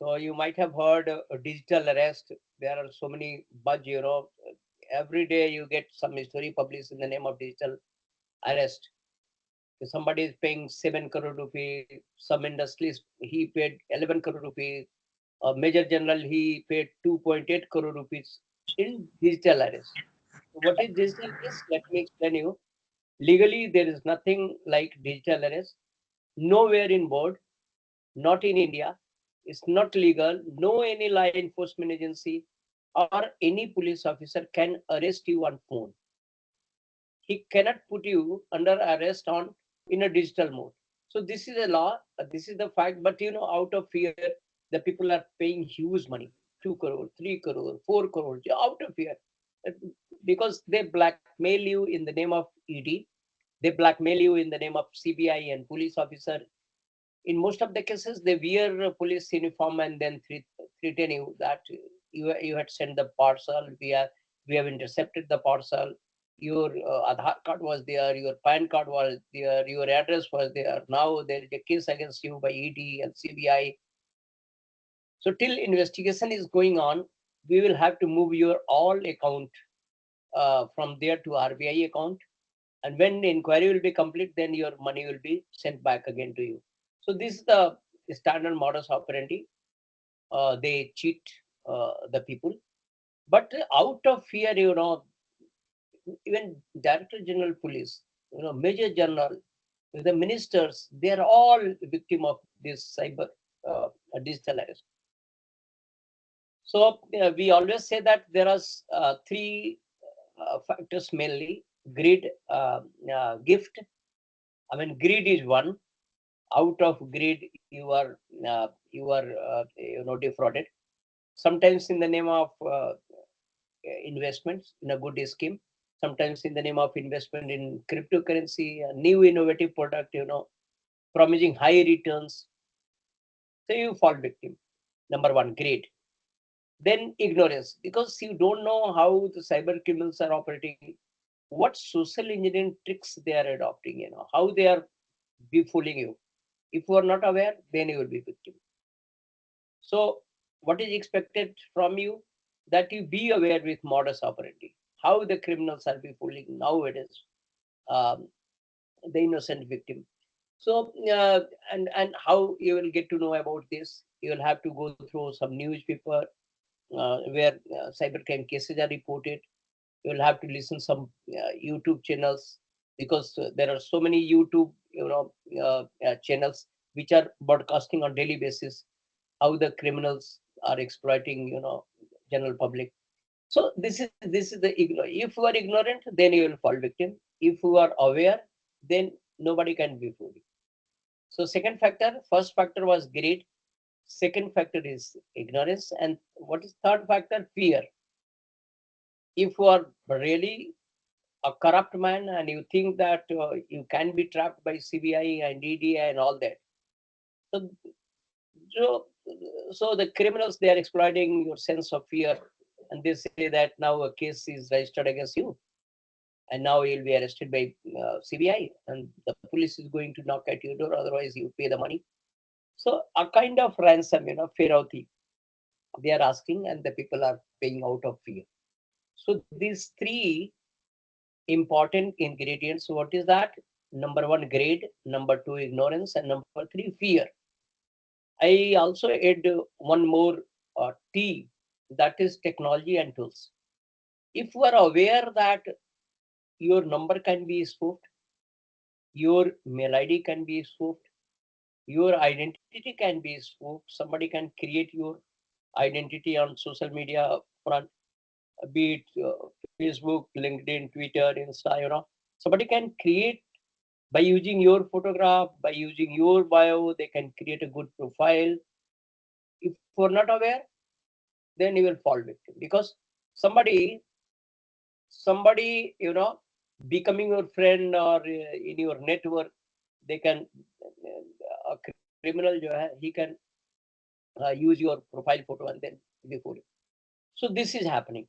So you might have heard a digital arrest. There are so many buzz, every day you get some story published in the name of digital arrest. If somebody is paying 7 crore rupees, some industries he paid 11 crore rupees, a major general he paid 2.8 crore rupees in digital arrest. What is digital arrest? Let me explain you. Legally, there is nothing like digital arrest. Nowhere in board, not in India. It's not legal. No any law enforcement agency or any police officer can arrest you on phone. He cannot put you under arrest on in a digital mode. So this is a law. This is the fact. But out of fear, the people are paying huge money, 2 crore, 3 crore, 4 crore, out of fear, Uh, because they blackmail you in the name of ED. They blackmail you in the name of CBI and police officer. In most of the cases, they wear a police uniform and then threaten you that you had sent the parcel. We have intercepted the parcel. Your Aadhaar card was there. Your PAN card was there. Your address was there. Now there is a case against you by ED and CBI. So till investigation is going on, we will have to move your all account from there to RBI account. And when the inquiry will be complete, then your money will be sent back again to you. So this is the standard modus operandi. They cheat the people, but out of fear, even Director General Police, Major General, the ministers, they are all victim of this cyber digital arrest. So we always say that there are three factors mainly: greed, gift. I mean, greed is one. Out of greed, you are defrauded. Sometimes in the name of investments in a good scheme. Sometimes in the name of investment in cryptocurrency, a new innovative product, promising high returns. So you fall victim. Number one, greed. Then ignorance, because you don't know how the cyber criminals are operating, what social engineering tricks they are adopting, how they are fooling you. If you are not aware, then you will be victim. So what is expected from you? That you be aware with modus operandi, how the criminals are be fooling nowadays, um, the innocent victim. So and how you will get to know about this? You will have to go through some newspaper where cybercrime cases are reported. You will have to listen some YouTube channels, because there are so many YouTube channels which are broadcasting on daily basis how the criminals are exploiting general public. So this is the if you are ignorant, then you will fall victim. If you are aware, then nobody can be fooled. So second factor, first factor was greed, second factor is ignorance, and what is third factor? Fear. If you are really a corrupt man and you think that you can be trapped by CBI and ED and all that, so so, so the criminals, they are exploiting your sense of fear, and they say that now a case is registered against you, and now you'll be arrested by CBI, and the police is going to knock at your door. Otherwise, you pay the money. So a kind of ransom, Ferauti, they are asking, and the people are paying out of fear. So these three important ingredients. What is that? Number one, greed. Number two, ignorance, and number three, fear. I also add one more T, that is technology and tools. If you are aware that your number can be spoofed, your mail ID can be spoofed, your identity can be spoofed, somebody can create your identity on social media front, be it Facebook, LinkedIn, Twitter, Insta, somebody can create by using your photograph, by using your bio, they can create a good profile. If you're not aware, then you will fall victim, because somebody somebody becoming your friend or in your network, they can a criminal jo hai, he can use your profile photo and then before. So this is happening.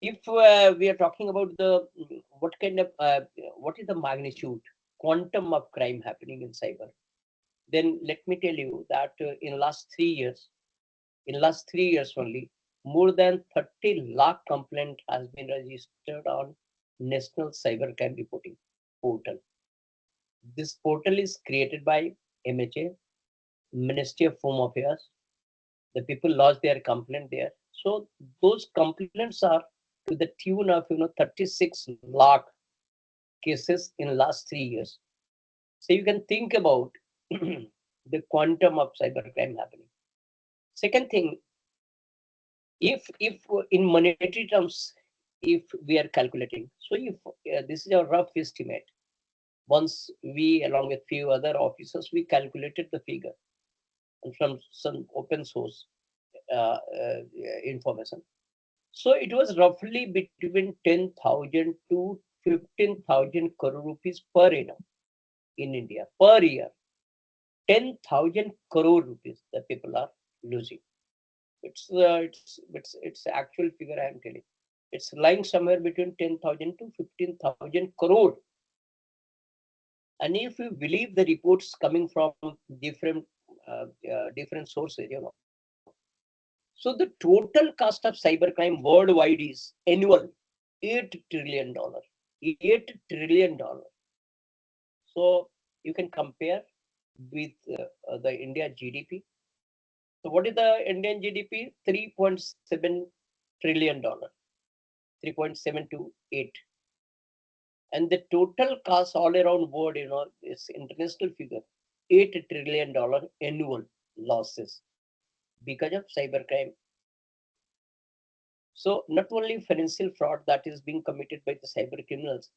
If we are talking about the what kind of what is the magnitude, quantum of crime happening in cyber, then let me tell you that in last 3 years, In last 3 years only, more than 30 lakh complaint has been registered on National Cybercrime Reporting Portal. This portal is created by MHA, Ministry of Home Affairs. The people lodge their complaint there. So those complaints are to the tune of 36 lakh cases in last 3 years. So you can think about the quantum of cybercrime happening. Second thing, if in monetary terms, if we are calculating, so if this is a rough estimate, once we along with few other officers we calculated the figure and from some open source uh, uh, information. So it was roughly between 10,000 to 15,000 crore rupees per annum in India per year. 10,000 crore rupees that people are losing. It's actual figure I am telling. It's lying somewhere between 10,000 to 15,000 crore. And if you believe the reports coming from different different sources, so the total cost of cybercrime worldwide is annual $8 trillion. $8 trillion. So you can compare with the India GDP. So what is the Indian GDP? $3.7 trillion, 3.728. And the total cost all around world, is international figure, $8 trillion annual losses because of cybercrime. So not only financial fraud that is being committed by the cyber criminals,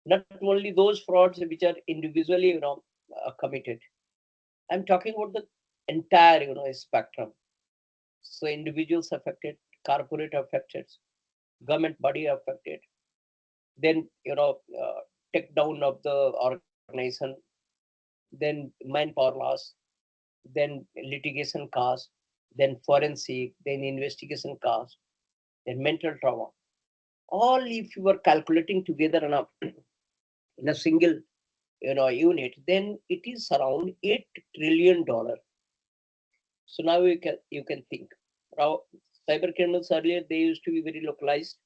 not only those frauds which are individually, committed. I'm talking about the entire, spectrum. So individuals affected, corporate affected, government body affected, then take down of the organization, then manpower loss, then litigation cost, then forensic, then investigation cost, then mental trauma. All if you are calculating together in a single unit, then it is around $8 trillion. So now you can think. Now cyber criminals earlier they used to be very localized.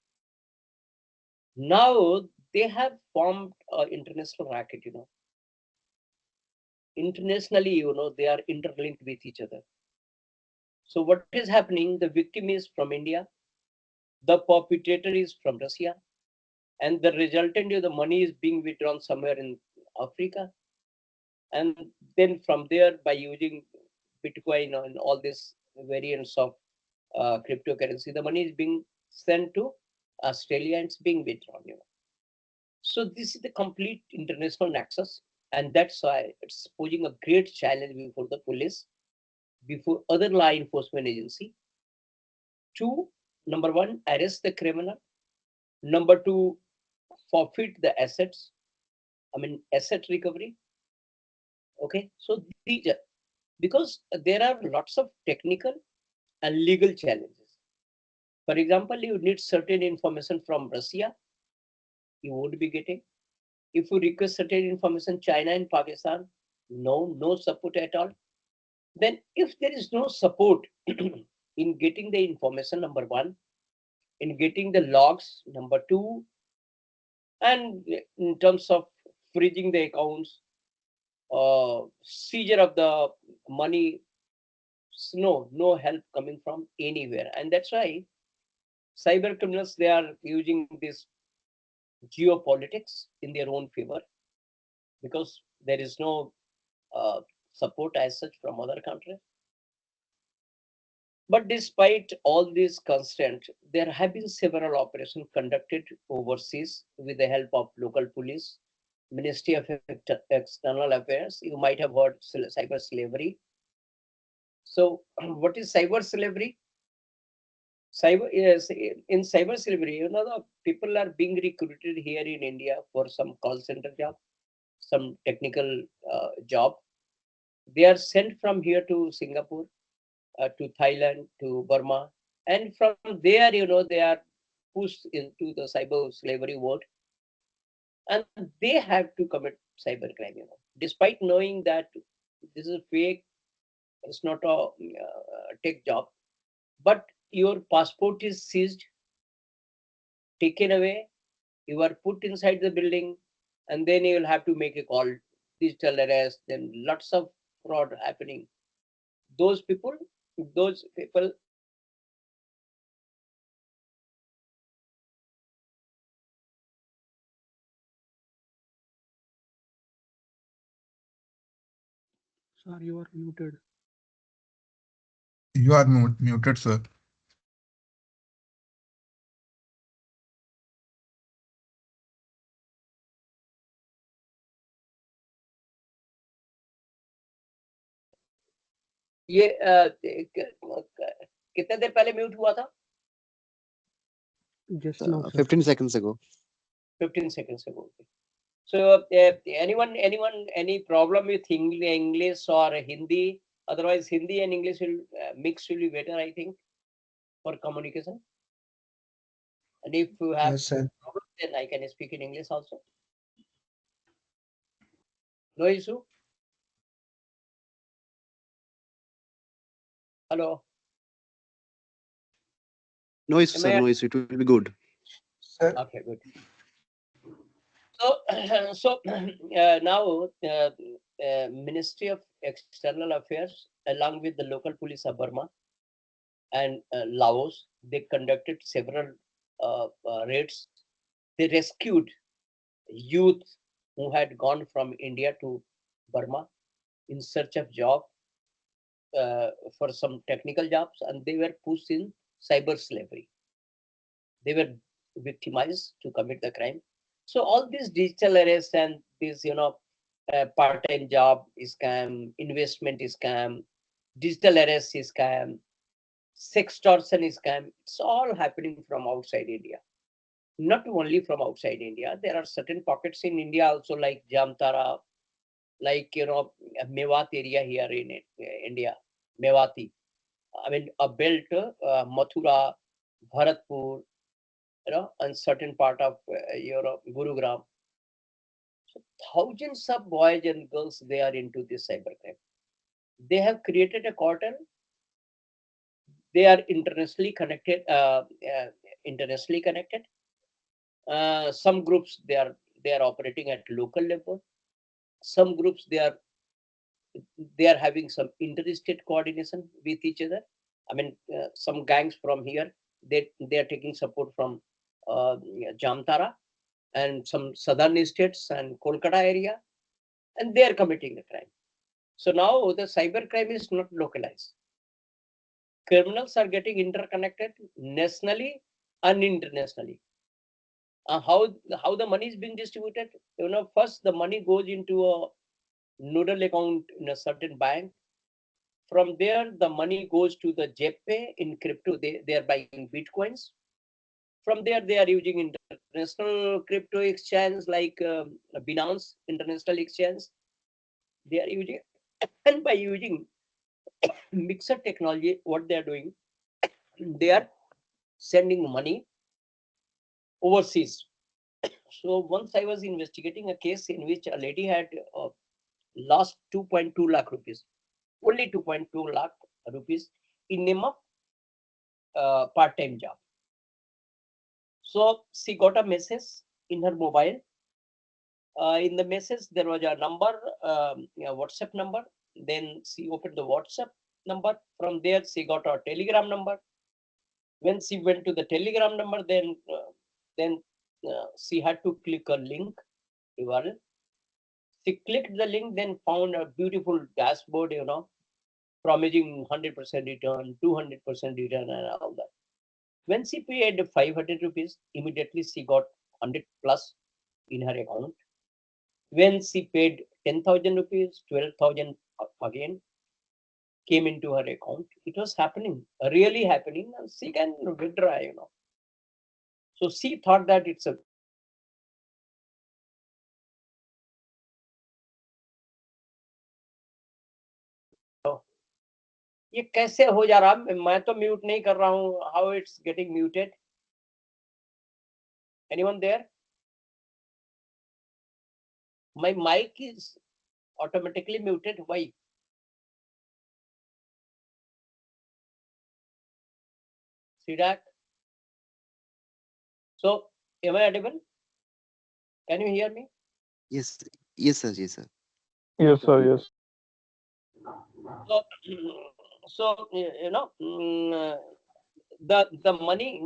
Now they have formed an international racket. Internationally, they are interlinked with each other. So what is happening? The victim is from India, the perpetrator is from Russia, and the resultant the money is being withdrawn somewhere in Africa, and then from there by using Bitcoin and all these variants of cryptocurrency, the money is being sent to Australia and it's being withdrawn. So this is the complete international nexus, and that's why it's posing a great challenge before the police, before other law enforcement agency, to number one, arrest the criminal, number two, forfeit the assets, I mean asset recovery. Okay, so these are, because there are lots of technical and legal challenges. For example, you need certain information from Russia, you won't be getting. If you request certain information, China and Pakistan, no support at all. Then if there is no support in getting the information, number one, in getting the logs, number two, and in terms of freezing the accounts, seizure of the money, no help coming from anywhere. And that's why cyber criminals, they are using this geopolitics in their own favor, because there is no uh, support as such from other countries. But despite all these constraints, there have been several operations conducted overseas with the help of local police, Ministry of External Affairs. You might have heard cyber slavery. So, what is cyber slavery? Cyber, yes, in cyber slavery, the people are being recruited here in India for some call center job, some technical job. They are sent from here to Singapore, to Thailand, to Burma, and from there, they are pushed into the cyber slavery world, and they have to commit cybercrime. Despite knowing that this is fake, it's not a take job, but your passport is seized, taken away, you are put inside the building, and then you will have to make a call, digital arrest, then lots of fraud happening. Those people, those people Sir, you are muted. You are muted, sir. ये कितने देर पहले mute हुआ था? Just now, sir. 15 seconds ago. 15 seconds ago. So anyone, any problem with English or Hindi? Otherwise, Hindi and English will mix will be better, I think, for communication. And if you have Yes, sir. problem, then I can speak in English also. No issue. Hello. No issue, sir. Am I? No issue. It will be good. Sir, Okay, good. So, so now Ministry of External Affairs, along with the local police of Burma and Laos, they conducted several raids. They rescued youth who had gone from India to Burma in search of job for some technical jobs, and they were pushed in cyber slavery. They were victimized to commit the crime. So all these digital arrests and this, part-time job scam, investment scam, digital arrest scam, sextortion scam, it's all happening from outside India. Not only from outside India, there are certain pockets in India also, like Jamtara, like Mewat area here in India, Mewati. I mean, a belt, Mathura, Bharatpur, and certain part of Gurugram. So thousands of boys and girls, they are into this cybercrime. They have created a cartel. They are internationally connected. Internationally connected. Some groups, they are operating at local level. Some groups, they are having some interstate coordination with each other. I mean, some gangs from here, they are taking support from Jamtara and some southern states and Kolkata area, and they are committing the crime. So now the cyber crime is not localized. Criminals are getting interconnected nationally and internationally. How the money is being distributed? First the money goes into a nodal account in a certain bank. From there, the money goes to the JPay in crypto. They are buying bitcoins. From there, they are using international crypto exchange like Binance International Exchange. They are using, and by using mixer technology, what they are doing, they are sending money overseas. So once I was investigating a case in which a lady had lost 2.2 lakh rupees, only 2.2 lakh rupees in name of part-time job. So she got a message in her mobile. In the message, there was a number, WhatsApp number. Then she opened the WhatsApp number. From there, she got a Telegram number. When she went to the Telegram number, then she had to click a link URL. She clicked the link, then found a beautiful dashboard, promising 100% return, 200% return, and all that. When she paid 500 rupees, immediately she got 100 plus in her account. When she paid 10,000 rupees, 12,000 again came into her account. It was happening, really happening, and she can withdraw. So she thought that it's a ये कैसे हो जा रहा, मैं तो mute नहीं कर रहा हूँ. How it's getting muted? Anyone there? My mic is automatically muted. Why? CDAC. So, am I audible? Can you hear me? Yes, yes, sir. Yes, sir. Yes, sir. Yes. So, the money.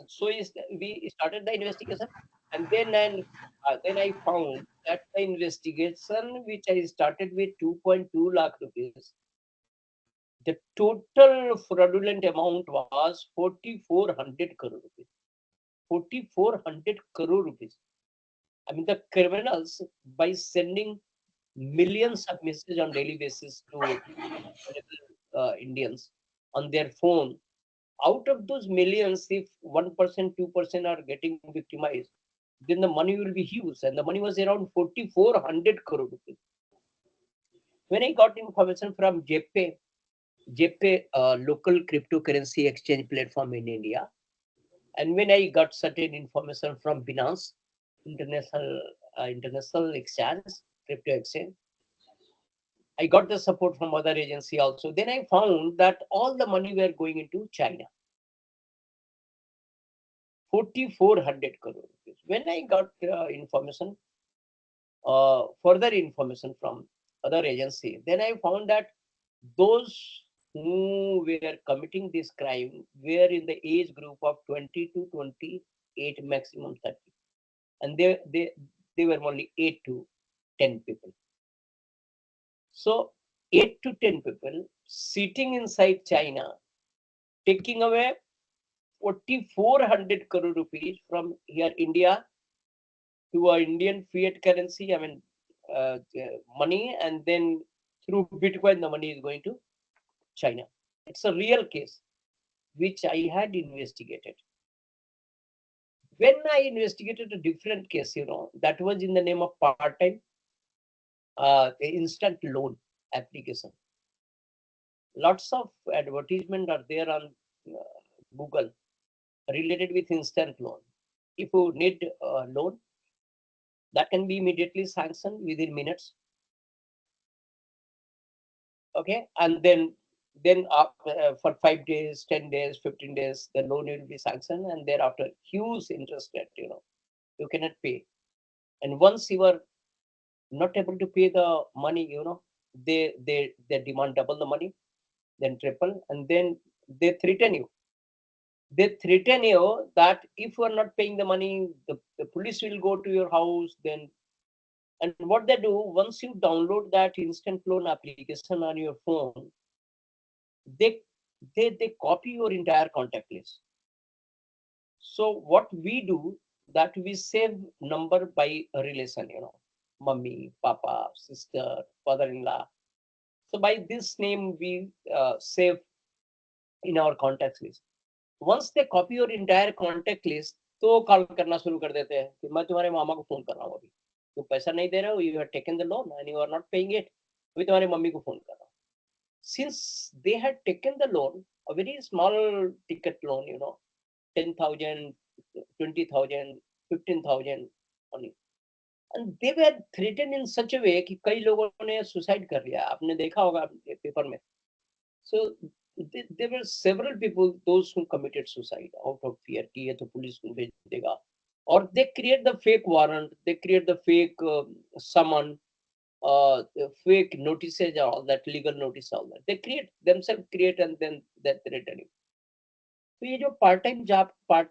So is we started the investigation, and then I found that the investigation which I started with 2.2 lakh rupees, the total fraudulent amount was 4,400 crore rupees. 4,400 crore rupees. I mean, the criminals, by sending millions of messages on daily basis to Indians on their phone, out of those millions, if 1%, 2% are getting victimized, then the money will be huge. And the money was around 4,400 crore rupees. When I got information from JPay, local cryptocurrency exchange platform in India, and when I got certain information from Binance, international exchange, crypto exchange, I got the support from other agency also. Then I found that all the money were going into China. 4,400 crore rupees. When I got further information from other agency, then I found that those who were committing this crime were in the age group of 20 to 28, maximum 30, and they were only 8 to 10 people. So 8 to 10 people sitting inside China, taking away 4,400 crore rupees from here India to a Indian fiat currency, I mean, money, and then through Bitcoin, the money is going to China. It's a real case which I had investigated. When I investigated a different case, that was in the name of part-time instant loan application. Lots of advertisement are there on Google related with instant loan. If you need a loan, that can be immediately sanctioned within minutes. Okay, and then for 5 days, 10 days, 15 days, the loan will be sanctioned, and thereafter huge interest rate, you cannot pay. And once you are not able to pay the money, they demand double the money, then triple, and then they threaten you. They threaten you that if you are not paying the money, the police will go to your house. Then, and what they do, once you download that instant loan application on your phone, they they copy your entire contact list. So what we do, that we save number by a relation, mummy, papa, sister, father-in-law. So by this name we save in our contact list. Once they copy your entire contact list, तो call करना शुरू कर देते हैं कि मैं तुम्हारे मामा को फोन कर रहा हूँ अभी, तुम पैसा नहीं दे रहे हो, you have taken the loan and you are not paying it, अभी तुम्हारी मम्मी को फोन कर रहा हूँ. Since they had taken the loan, a very small ticket loan, 10,000, 20,000, 15,000 only. And they were threatened in such a way कि कई लोगों ने सुसाइड कर लिया, आपने देखा होगा पेपर में. So there were several people, those who committed suicide out of fear कि ये तो पुलिस को भेज देगा, or they create the fake warrant, they create the fake summon, fake notices, all that legal notice, all that they create and then that threaten you. तो ये जो part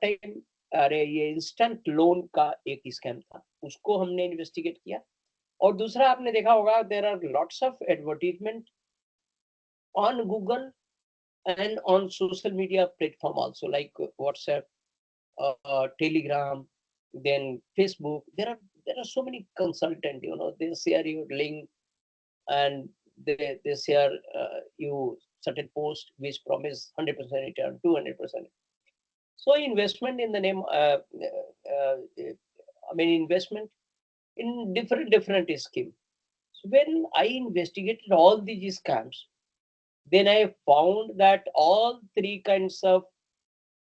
time अरे ये इंस्टेंट लोन का एक स्कैम था, उसको हमने इन्वेस्टिगेट किया. और दूसरा आपने देखा होगा, there are lots of advertisement on Google and on social media platform also, like WhatsApp, Telegram, then Facebook. There are so many consultant, they share your link, and they share you certain post which promise 100% return, 200%. So investment in the name, investment in different scheme. So when I investigated all these scams, then I found that all three kinds of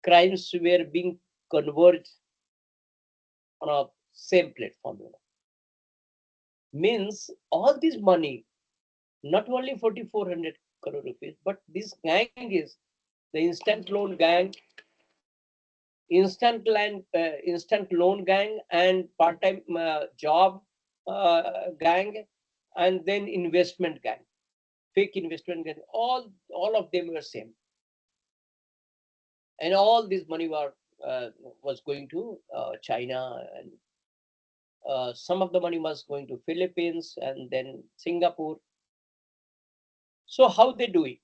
crimes were being converged on a same platform. Means all this money, not only 4,400 crore rupees, but this gang is The instant loan gang, instant loan gang, and part-time job gang, and then investment gang, fake investment gang. All of them were same, and all this money was going to China, and some of the money was going to Philippines and then Singapore. So how they do it?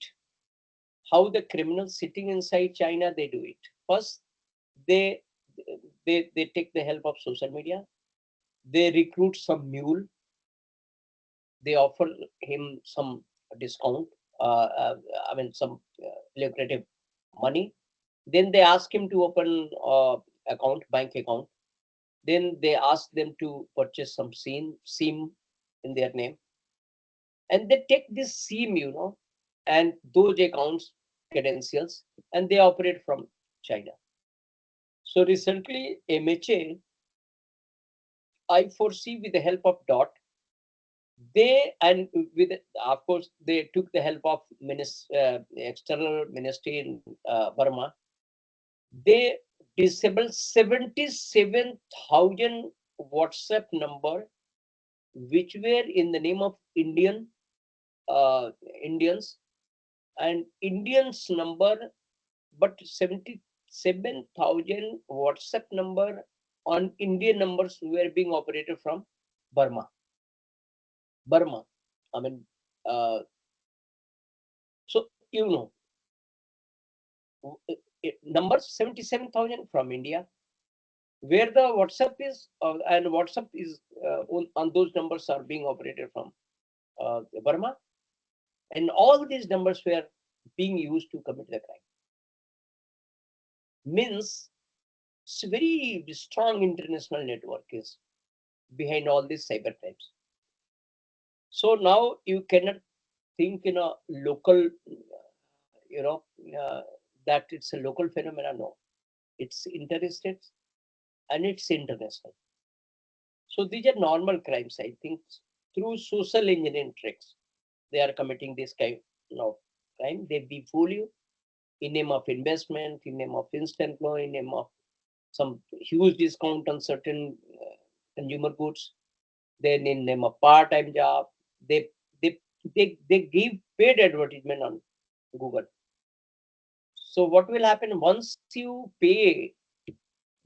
How the criminals sitting inside China they do it? First, they they take the help of social media. They recruit some mule. They offer him some discount. I mean some lucrative money. Then they ask him to open bank account. Then they ask them to purchase some SIM in their name, and they take this SIM, and those accounts credentials, and they operate from China. So recently, MHA, I foresee with the help of DOT, they and with of course they took the help of external ministry in Burma. They disabled 77,000 WhatsApp number which were in the name of Indians and Indians number, but 77,000 WhatsApp number on Indian numbers were being operated from Burma. I mean, so number 77,000 from India, where the WhatsApp is, and WhatsApp is on those numbers are being operated from Burma, and all these numbers were being used to commit the crime. Means it's a very strong international network is behind all these cyber crimes. So now you cannot think in a local, that it's a local phenomenon. No, it's interstate and it's international. So these are normal crimes. I think through social engineering tricks, they are committing this kind of crime. They befool you in name of investment, in name of instant loan, in name of some huge discount on certain consumer goods. Then in name of part-time job, they they they give paid advertisement on Google. So what will happen once you pay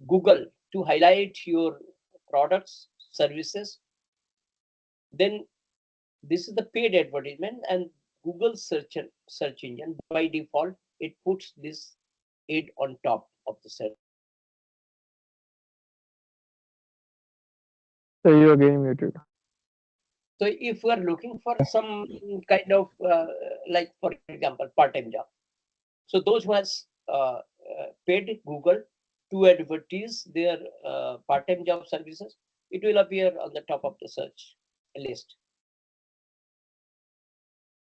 Google to highlight your products, services, then this is the paid advertisement, and Google search engine by default it puts this ad on top of the search. So you are getting muted. So if we are looking for some kind of like for example part-time job, so those who has paid Google to advertise their part-time job services, it will appear on the top of the search list.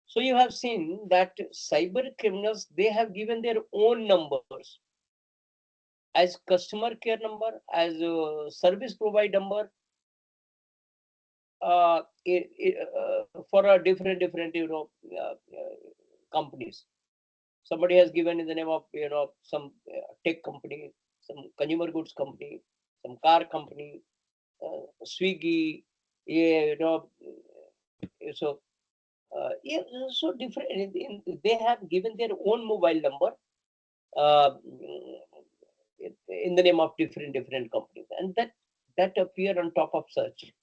So you have seen that cyber criminals, they have given their own numbers as customer care number, as a service provider number, for a different companies. Somebody has given in the name of some tech company, some consumer goods company, some car company, Swiggy, yeah, so yeah, so different. They have given their own mobile number uh, in the name of different companies, and that appear on top of search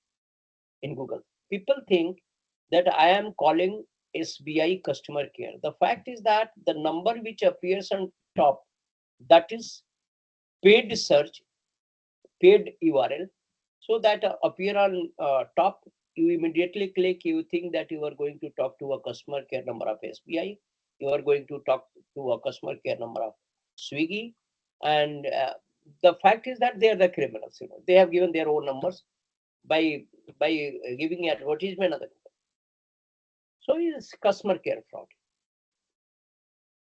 in Google. People think that I am calling SBI customer care. The fact is that the number which appears on top, that is paid search, paid URL. So that appear on top, you immediately click, you think that you are going to talk to a customer care number of SBI, you are going to talk to a customer care number of Swiggy, and the fact is that they are the criminals. They have given their own numbers by giving advertisement of the number. So it's customer care fraud.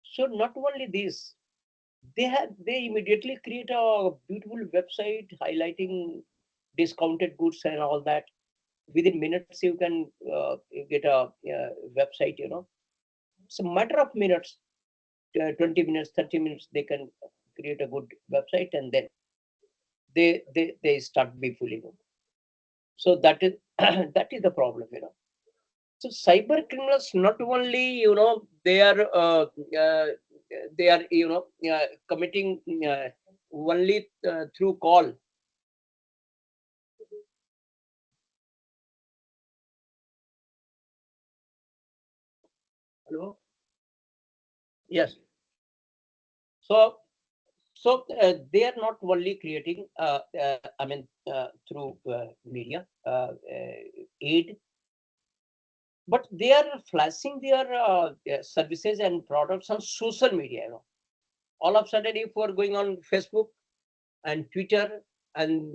So not only this, they immediately create a beautiful website highlighting discounted goods and all that. Within minutes you can get a website. It's a matter of minutes. 20 minutes, 30 minutes, they can create a good website, and then they start befooling you. So that is that is the problem, you know. So cyber criminals not only, you know, they are, you know, committing only through call. Hello. Yes. So they are not only creating, I mean, through media aid, but they are flashing their services and products on social media. You know, all of a sudden, if we're going on Facebook and Twitter and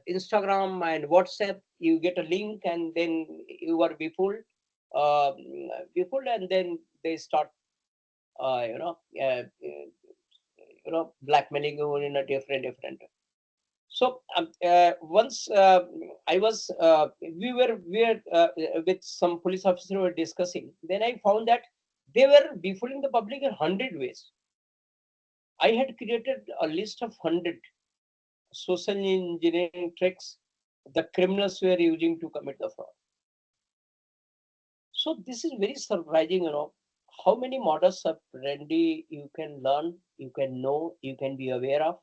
Instagram and WhatsApp, you get a link, and then you are um, befooled, and then they start, blackmailing you in a different. So once I was, we were with some police officer were discussing. Then I found that they were befooling the public in 100 ways. I had created a list of 100 social engineering tricks the criminals were using to commit the fraud. So this is very surprising, you know, how many modus operandi you can learn, you can know, you can be aware of.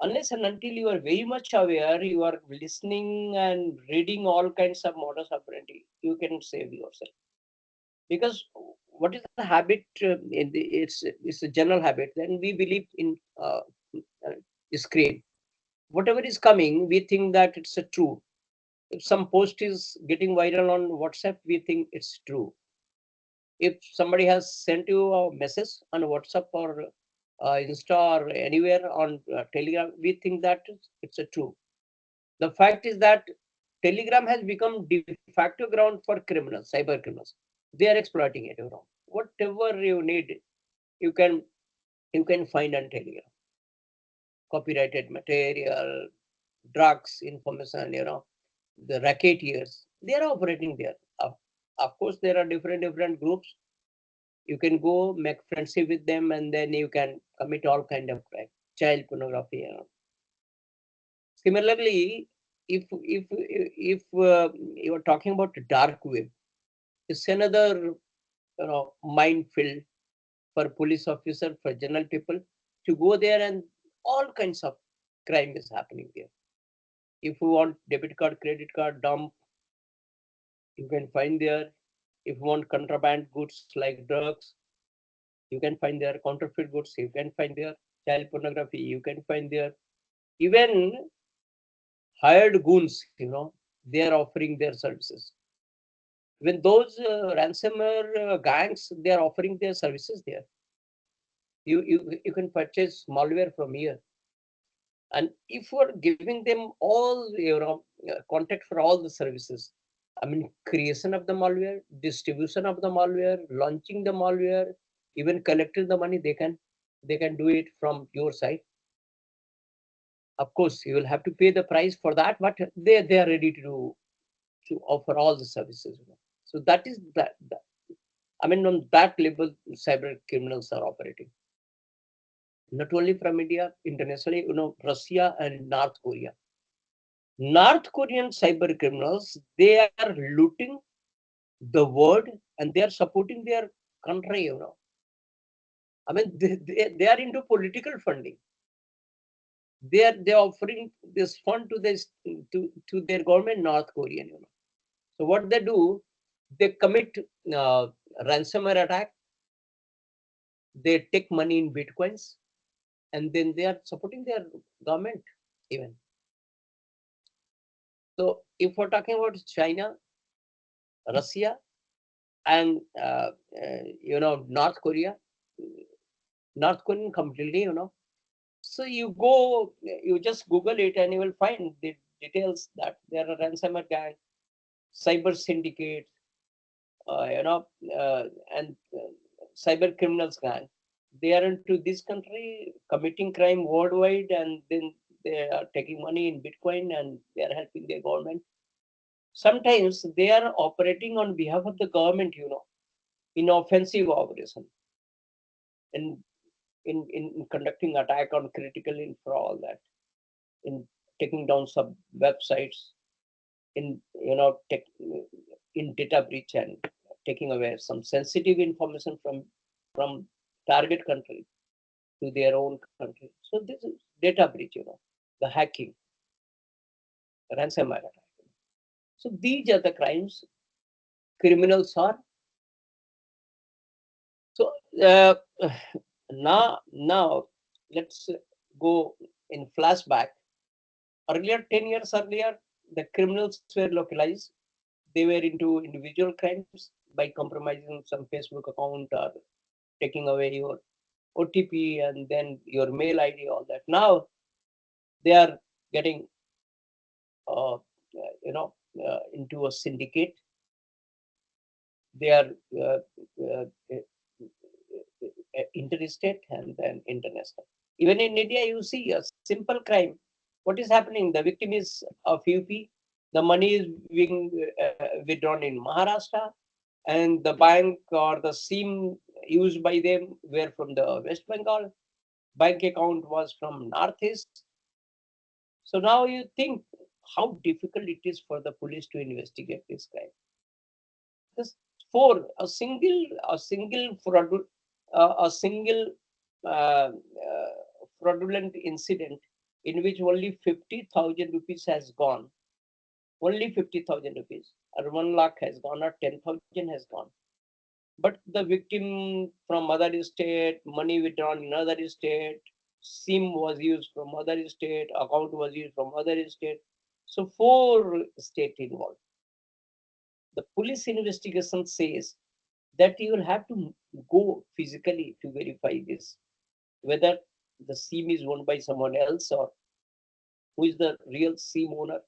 Unless and until you are very much aware, you are listening and reading all kinds of modus operandi, you can save yourself. Because what is the habit? It's a general habit. Then we believe in screen. Whatever is coming, we think that it's a true. If some post is getting viral on WhatsApp, we think it's true. If somebody has sent you a message on WhatsApp or Insta or anywhere on Telegram, we think that it's a true. The fact is that Telegram has become de facto ground for criminals, cyber criminals. They are exploiting it. You know, whatever you need, you can you can find on Telegram. Copyrighted material, drugs, information. You know, the racketeers, they are operating there. Of course, there are different groups. You can go make friendship with them, and then you can commit all kind of crime, child pornography. You know. Similarly, if you are talking about the dark web, it's another, you know, minefield for police officer, for general people to go there, and all kinds of crime is happening there. If you want debit card, credit card dump, you can find there. If you want contraband goods like drugs, you can find there. Counterfeit goods, you can find there. Child pornography, you can find there. Even hired goons, you know, they are offering their services. When those ransomware gangs, they are offering their services there. You can purchase malware from here. And if you are giving them all, you know, contact for all the services, I mean, creation of the malware, distribution of the malware, launching the malware, even collecting the money, they can do it from your side. Of course, you will have to pay the price for that, but they are ready to offer all the services. You know. So that is that. I mean, on that level, cyber criminals are operating. Not only from India, internationally, you know, Russia and North Korea. North Korean cyber criminals, they are looting the world, and they are supporting their country, you know. I mean, they are into political funding. They are offering this fund to this to their government, North Korean, you know. So what they do, they commit ransomware attack, they take money in bitcoins, and then they are supporting their government even. So if we're talking about China, Russia, and North Korea, North Korean completely, you know. So you just Google it, and you will find the details that there are ransomware gang, cyber syndicates, you know, and cyber criminals gang. They are into this country committing crime worldwide, and then they are taking money in Bitcoin, and they are helping their government. Sometimes they are operating on behalf of the government, you know, in offensive operation. in conducting attack on critical infra, all that, in taking down some websites, in in data breach and taking away some sensitive information from target country to their own country. So this is data breach, the hacking, ransomware attack. So these are the crimes criminals are. So now let's go in flashback. Earlier, 10 years earlier, the criminals were localized. They were into individual crimes by compromising some Facebook account or taking away your OTP and then your mail ID, all that. Now they are getting, into a syndicate. They are interstate and then international. Even in India, you see a simple crime. What is happening? The victim is of UP. The money is being withdrawn in Maharashtra, and the bank or the SIM used by them were from the West Bengal. Bank account was from Northeast. So now you think how difficult it is for the police to investigate this crime. Just for a single uh, fraudulent incident in which only 50,000 rupees has gone, only 50,000 rupees, or 1 lakh has gone, or 10,000 has gone. But the victim from other state, money withdrawn in other state, SIM was used from other state, account was used from other state. So 4 state involved. The police investigation says that you will have to go physically to verify this, whether the SIM is owned by someone else or who is the real SIM owner.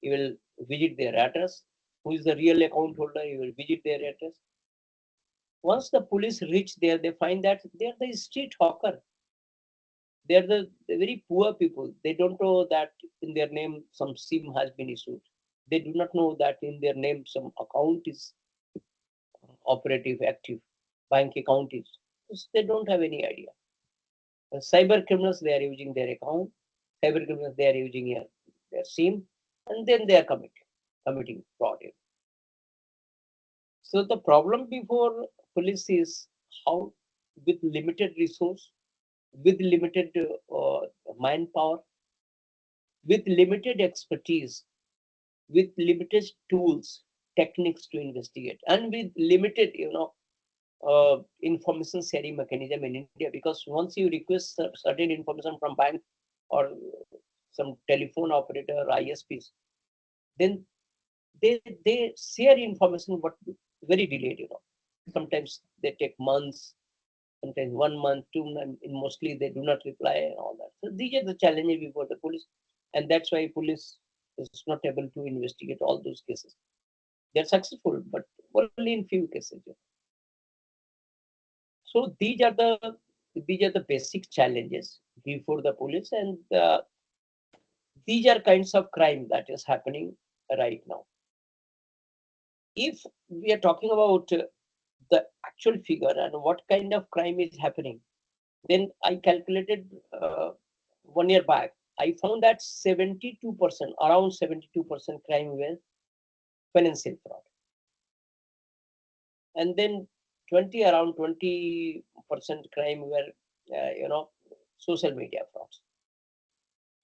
You will visit their address. Who is the real account holder? You will visit their address. Once the police reach there, they find that they are the street hawker. They are the very poor people. They don't know that in their name some SIM has been issued. They do not know that in their name some account is operative, active, bank account is. They don't have any idea. Cyber criminals, they are using their account. Cyber criminals, they are using their SIM, and then they are committing fraud. So the problem before police is how, with limited resource, with limited manpower, with limited expertise, with limited tools, techniques to investigate, and with limited, information sharing mechanism in India. Because once you request certain information from bank or some telephone operator, ISPs, then they share information, but very delayed. Sometimes they take months, sometimes 1 month, 2 months. Mostly they do not reply and all that. So these are the challenges before the police, and that's why police is not able to investigate all those cases. They're successful, but only in few cases. So these are the basic challenges before the police, and these are kinds of crime that is happening right now. If we are talking about the actual figure and what kind of crime is happening, then I calculated 1 year back. I found that 72%, around 72% crime were financial fraud, and then around 20% crime were social media frauds,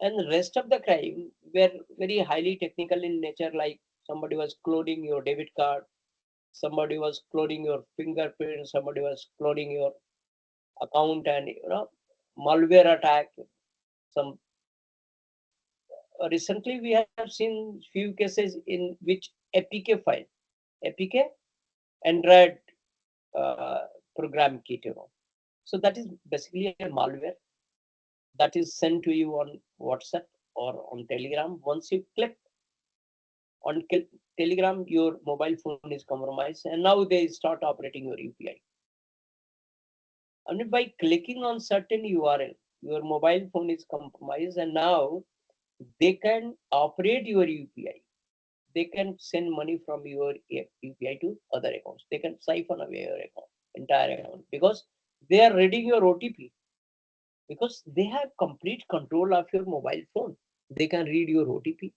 and the rest of the crime were very highly technical in nature, like somebody was cloning your debit card, somebody was cloning your fingerprint, somebody was cloning your account, and malware attack. Some recently we have seen few cases in which APK file, APK Android program kit, so that is basically a malware that is sent to you on WhatsApp or on Telegram. Once you click on Telegram, your mobile phone is compromised, and now they start operating your UPI. And by clicking on certain URL, your mobile phone is compromised, and now they can operate your UPI. They can send money from your UPI to other accounts. They can siphon away your account, entire account, because They are reading your OTP because they have complete control of your mobile phone. They can read your OTP.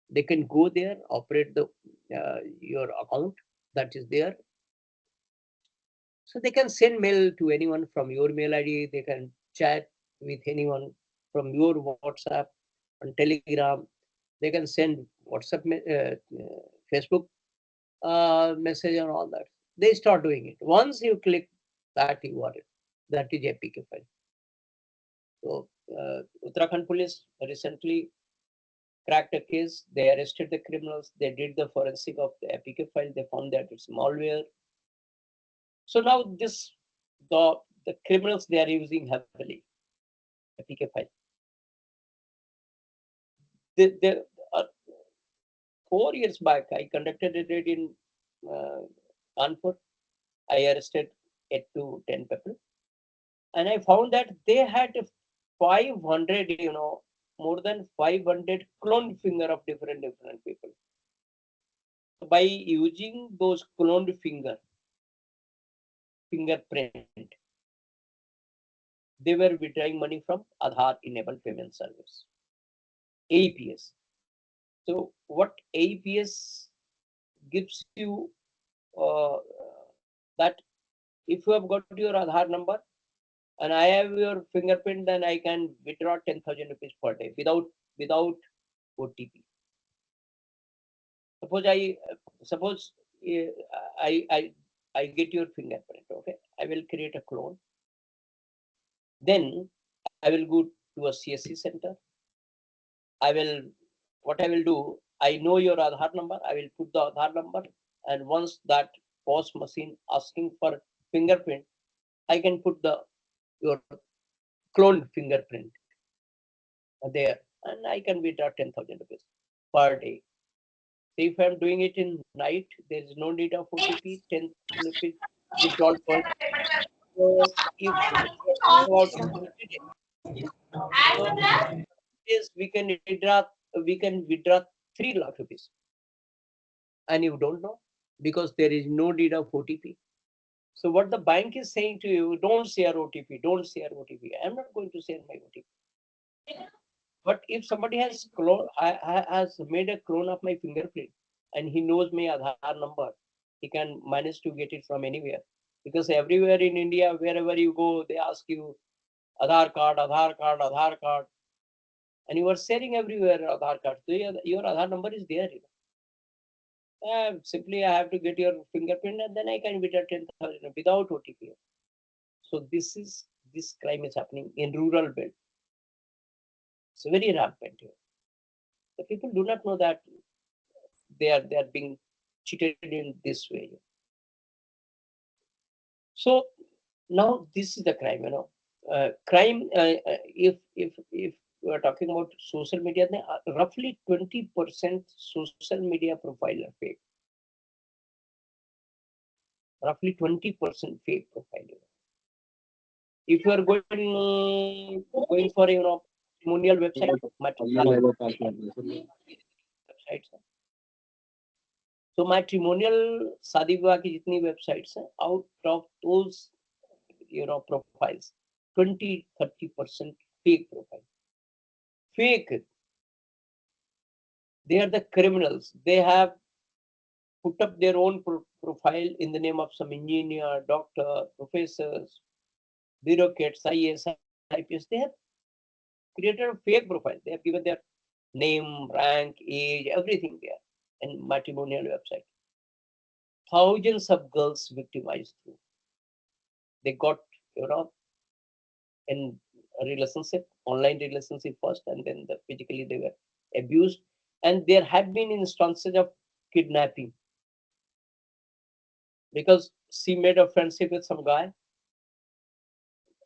They can go there, operate the your account that is there. So they can send mail to anyone from your mail ID. They can chat with anyone from your WhatsApp and Telegram. They can send WhatsApp, Facebook message and all that. They start doing it. Once you click that URL, that is APK file. So Uttarakhand police recently cracked a case. They arrested the criminals. They did the forensic of the APK file. They found that it's malware. So now the criminals, they are using heavily APK file. They, uh, 4 years back, I conducted a raid in Kanpur. I arrested 8 to 10 people, and I found that they had 500, more than 500 cloned finger of different people. By using those cloned fingerprint, they were withdrawing money from Aadhaar enabled payment service, AEPS. So what AEPS gives you, that if you have got your Aadhaar number and I have your fingerprint, then I can withdraw 10,000 rupees per day without OTP. Suppose uh, I I I get your fingerprint. Okay, I will create a clone. Then I will go to a CSC center. What I will do, I know your Aadhaar number. I will put the Aadhaar number, and once that POS machine asking for fingerprint, I can put your cloned fingerprint there, and I can withdraw 10,000 rupees per day. So if I'm doing it in night, there is no need of OTP. 10,000 rupees withdrawal per day. So if about 30 days, so days we can withdraw 3 lakh rupees, and you don't know because there is no need of OTP. So what the bank is saying to you, don't share OTP, don't share OTP. I'm not going to share my OTP. But if somebody has made a clone of my fingerprint and he knows my Aadhaar number, he can manage to get it from anywhere. Because everywhere in India, wherever you go, they ask you Aadhaar card, Aadhaar card, Aadhaar card, and you are sharing everywhere Aadhaar card. So your Aadhaar number is there. Simply, I have to get your fingerprint, and then I can withdraw 10,000 without OTP. So this crime is happening in rural belt. It's very rampant here. The people do not know that they are being cheated in this way. So now this is the crime. Crime. If we are talking about social media, then roughly 20% social media profile are fake. Roughly 20% fake profile. If you are going for testimonial websites. So matrimonial शादी विवाह की जितनी websites हैं, out of those profiles, 20-30% fake profile. Fake. They are the criminals. They have put up their own profile in the name of some engineer, doctor, professors, bureaucrats, IAS, IPS. They have created a fake profile. They have given their name, rank, age, everything there in matrimonial website. Thousands of girls victimized through. They got, in a relationship, online relationship first, and then physically they were abused. And there have been instances of kidnapping because she made a friendship with some guy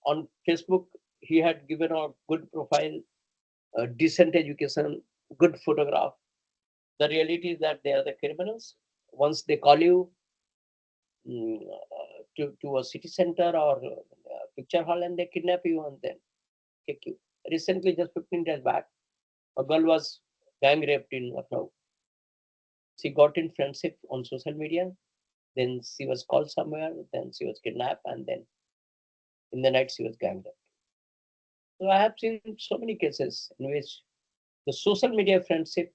on Facebook. He had given a good profile, a decent education, good photograph. The reality is that they are the criminals. Once they call you to a city center or picture hall, and they kidnap you and then kick you. Recently, just 15 days back, a girl was gang raped in Lucknow. She got in friendship on social media. Then she was called somewhere. Then she was kidnapped, and then In the night, she was ganged up. So I have seen so many cases in which the social media friendship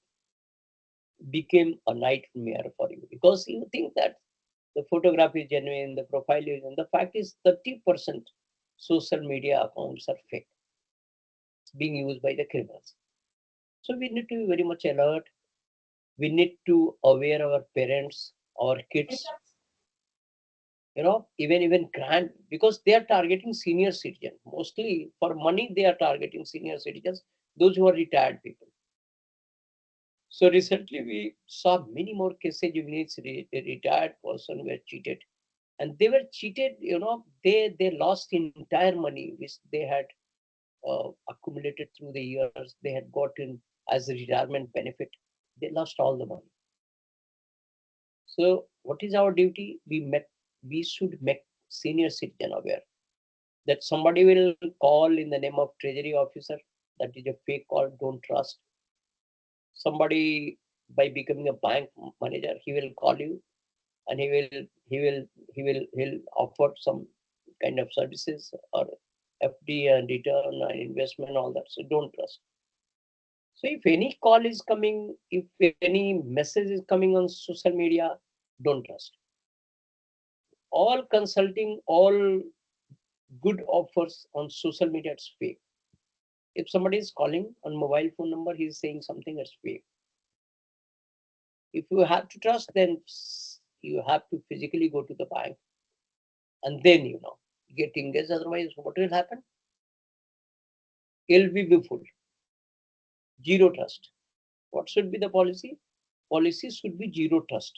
became a nightmare for you because you think that the photograph is genuine, the profile is genuine. The fact is 30% social media accounts are fake. It's being used by the criminals. So we need to be very much alert. We need to aware our parents, our kids, even grand, because they are targeting senior citizens. Mostly for money, they are targeting senior citizens, those who are retired people. So recently we saw many more cases in which retired person were cheated. And they were cheated, they lost entire money which they had accumulated through the years, they had gotten as a retirement benefit. They lost all the money. So what is our duty? We should make senior citizen aware that somebody will call in the name of treasury officer. That is a fake call. Don't trust. Somebody by becoming a bank manager, he will call you and he'll offer some kind of services or FD and return and investment, all that. So don't trust. So if any call is coming, if any message is coming on social media, don't trust. All consulting, all good offers on social media, it's fake. If somebody is calling on mobile phone number, he's saying something that's fake. If you have to trust, then you have to physically go to the bank and then get engaged. Otherwise, what will happen? It'll be full. Zero trust. What should be the policy? Policy should be zero trust.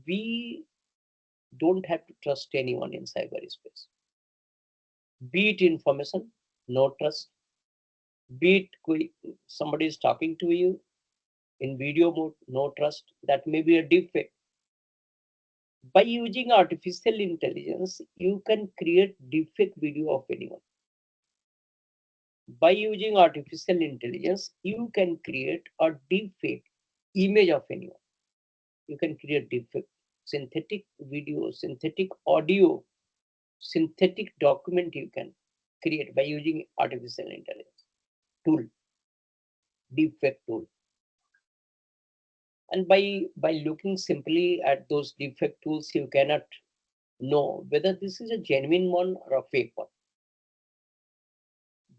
We don't have to trust anyone in cyberspace. Be it information, no trust. Be it somebody is talking to you in video mode, no trust. That may be a deep fake. By using artificial intelligence, you can create deepfake video of anyone. By using artificial intelligence, you can create a deepfake image of anyone. You can create deepfake synthetic video, synthetic audio, synthetic document you can create by using artificial intelligence tool, deepfake tool. And by looking simply at those deepfake tools, you cannot know whether this is a genuine one or a fake one.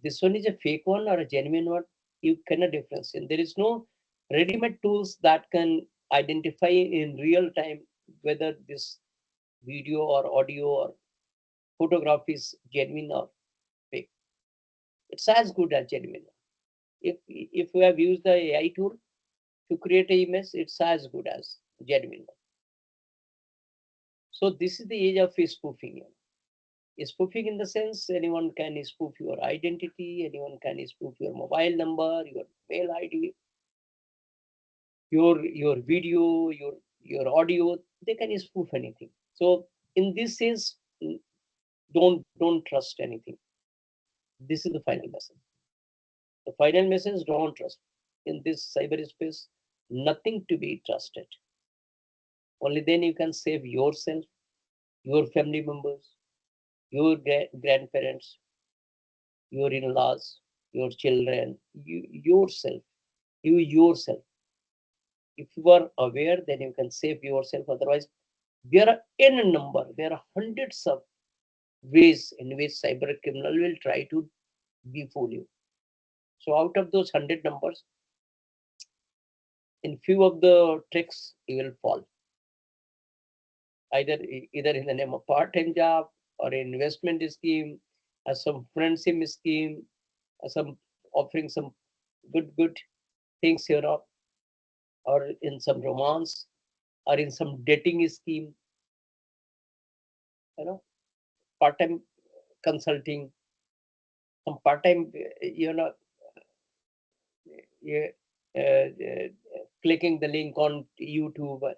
This one is a fake one or a genuine one, you cannot differentiate. There is no ready-made tools that can identify in real time whether this video or audio or photograph is genuine or fake. It's as good as genuine. If you have used the AI tool to create an image, it's as good as genuine. So this is the age of spoofing. Spoofing in the sense anyone can spoof your identity, anyone can spoof your mobile number, your mail ID, your video, your audio. They can spoof anything. So in this sense, don't trust anything. This is the final message. The final message: don't trust in this cyberspace. Nothing to be trusted. Only then you can save yourself, your family members, your grandparents, your in-laws, your children, yourself. Yourself. If you are aware, then you can save yourself. Otherwise, there are n number. There are hundreds of ways in which cyber criminal will try to befool you. So out of those 100 numbers, in few of the tricks you will fall. Either in the name of part-time job or investment scheme, or some friendship scheme, or some offering some good things here, or in some romance, or in some dating scheme, part-time consulting, some part-time, yeah, clicking the link on YouTube.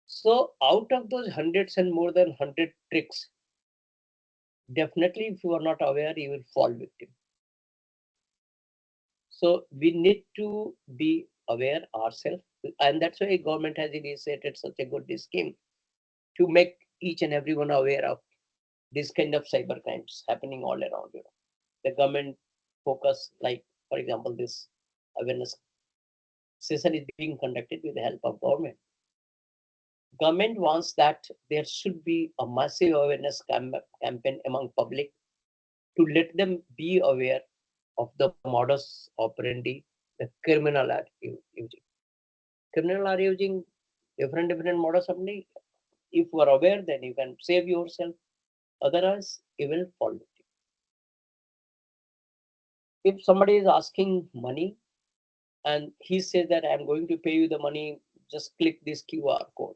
So out of those hundreds and more than 100 tricks, definitely if you are not aware, you will fall victim. So we need to be aware ourselves, and that's why government has initiated such a good scheme to make each and everyone aware of this kind of cyber crimes happening all around. The government focus, like for example, this awareness session is being conducted with the help of government. Government wants that there should be a massive awareness campaign among public to let them be aware of the modus operandi the criminal are using. Criminal are using different modus operandi. If you are aware, then you can save yourself. Otherwise, you will fall victim. If somebody is asking money and he says that I am going to pay you the money, just click this QR code.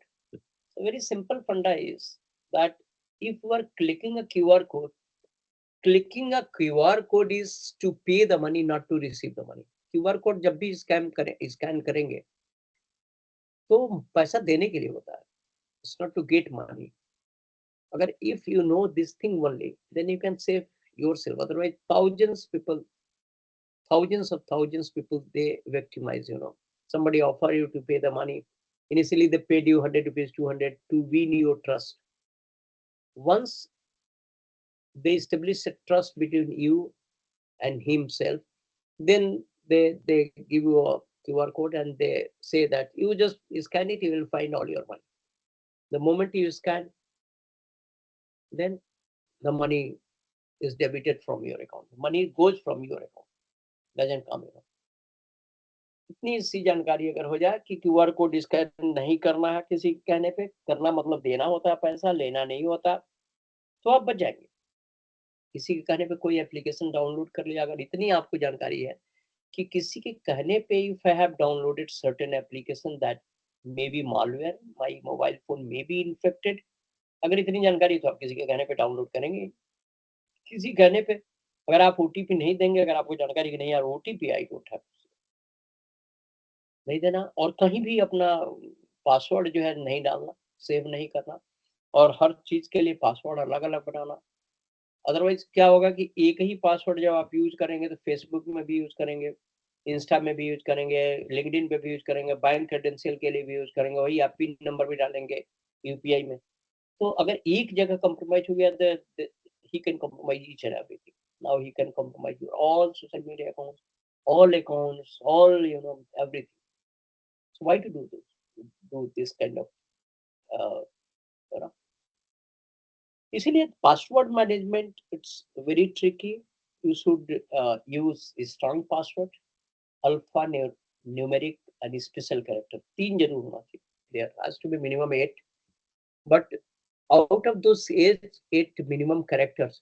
A very simple funda is that if you are clicking a QR code, clicking a QR code is to pay the money, not to receive the money. QR code जब भी scan करेंगे तो पैसा देने के लिए होता है. It's not to get money. अगर if you know this thing only, then you can save yourself. Otherwise, thousands of thousands people they victimize. Somebody offer you to pay the money. Initially, they paid you 100 rupees, 200 to win your trust. Once they establish a trust between you and himself, then they give you a QR code and they say that you just scan it, you will find all your money. The moment you scan, then the money is debited from your account. Money goes from your account, doesn't come. इतनी सी जानकारी अगर हो जाए कि QR code scan नहीं करना है किसी के कहने पे, करना मतलब देना होता है पैसा, लेना नहीं होता, तो आप बच जाएंगे. किसी के कहने पे कोई एप्लीकेशन डाउनलोड कर लिया, अगर इतनी आपको जानकारी है कि किसी के कहने पे if I have downloaded certain application that may be malware, my mobile phone may be infected, अगर इतनी जानकारी तो आप किसी के कहने पे डाउनलोड करेंगे. किसी कहने पे अगर आप ओटीपी नहीं देंगे, अगर आपको जानकारी नहीं यार ओटीपी आई डोंट हैव, नहीं देना. और कहीं भी अपना पासवर्ड जो है नहीं डालना, सेव नहीं करना, और हर चीज के लिए पासवर्ड अलग अलग बनाना. अदरवाइज क्या होगा कि एक ही पासवर्ड जब आप यूज करेंगे तो फेसबुक में भी यूज करेंगे, इंस्टा में भी यूज करेंगे, लिंक्डइन पे भी यूज करेंगे, बैंक क्रेडेंशियल के लिए भी यूज करेंगे, वही आप पिन नंबर भी डालेंगे यूपीआई में. तो अगर एक जगह कंप्रोमाइज हो गया तो he can compromise each and everything. Now he can compromise your all social media accounts, all everything. So why to do this? Do this kind of you know? इसीलिए password management it's very tricky. You should use a strong password, alpha, numeric and special character. तीन जरूर होना चाहिए. There has to be minimum 8, but out of those 8 minimum characters,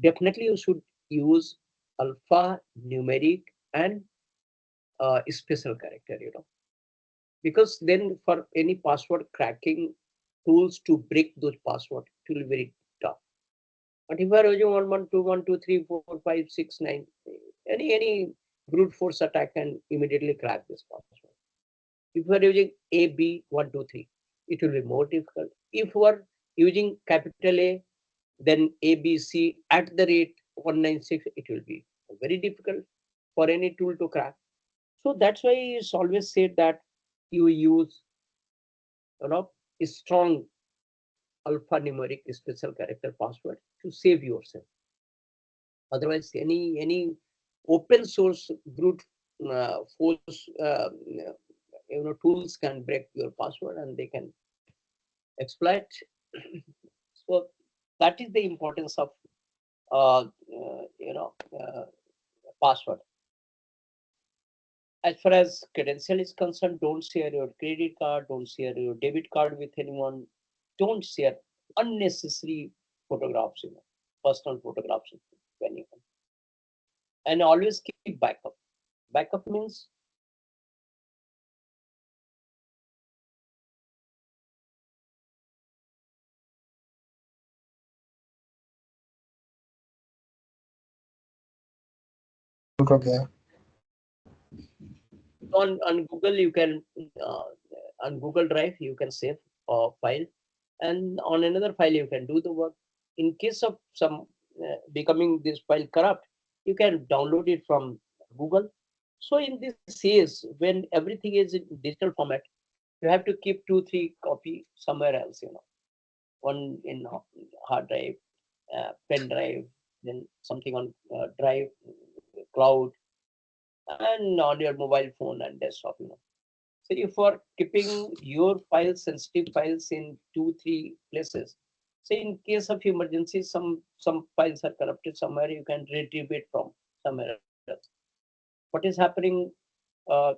definitely you should use alpha, numeric and special character. Because then for any password cracking tools to break those passwords, it will be very tough. But if you are using 112, 1, 2, 3, 4, 5, 6, 9, any brute force attack can immediately crack this password. If you are using AB123, it will be more difficult. If you are using capital A, then ABC at the rate 196, it will be very difficult for any tool to crack. So that's why it's always said that you use a strong alphanumeric special character password to save yourself. Otherwise, any open source brute force tools can break your password and they can exploit. So that is the importance of uh, password. As far as credential is concerned, don't share your credit card, don't share your debit card with anyone, don't share unnecessary photographs, personal photographs with anyone. And always keep backup. Backup means on Google you can on Google Drive you can save a file, and on another file you can do the work. In case of some becoming this file corrupt, you can download it from Google. So in this case, when everything is in digital format, you have to keep 2, 3 copy somewhere else. One in hard drive, pen drive, then something on drive, cloud, and on your mobile phone and desktop. So if you are keeping your files, sensitive files, in 2-3 places, say in case of emergency, some files are corrupted somewhere, you can retrieve it from somewhere else. What is happening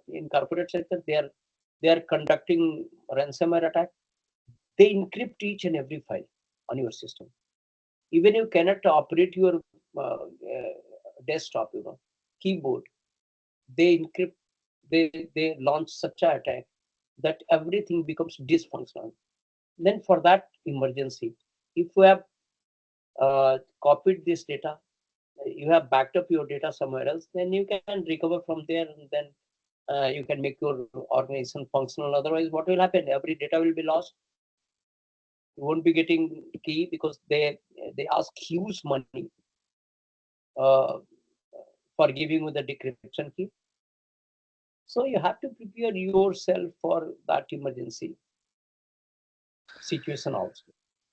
in corporate sector? They are conducting ransomware attack. They encrypt each and every file on your system. Even you cannot operate your desktop, keyboard. They encrypt. They launch such an attack that everything becomes dysfunctional. Then for that emergency, if you have copied this data, you have backed up your data somewhere else, then you can recover from there, and then you can make your organization functional. Otherwise, what will happen? Every data will be lost. You won't be getting key because they ask huge money uh, for giving you the decryption key. So you have to prepare yourself for that emergency situation also.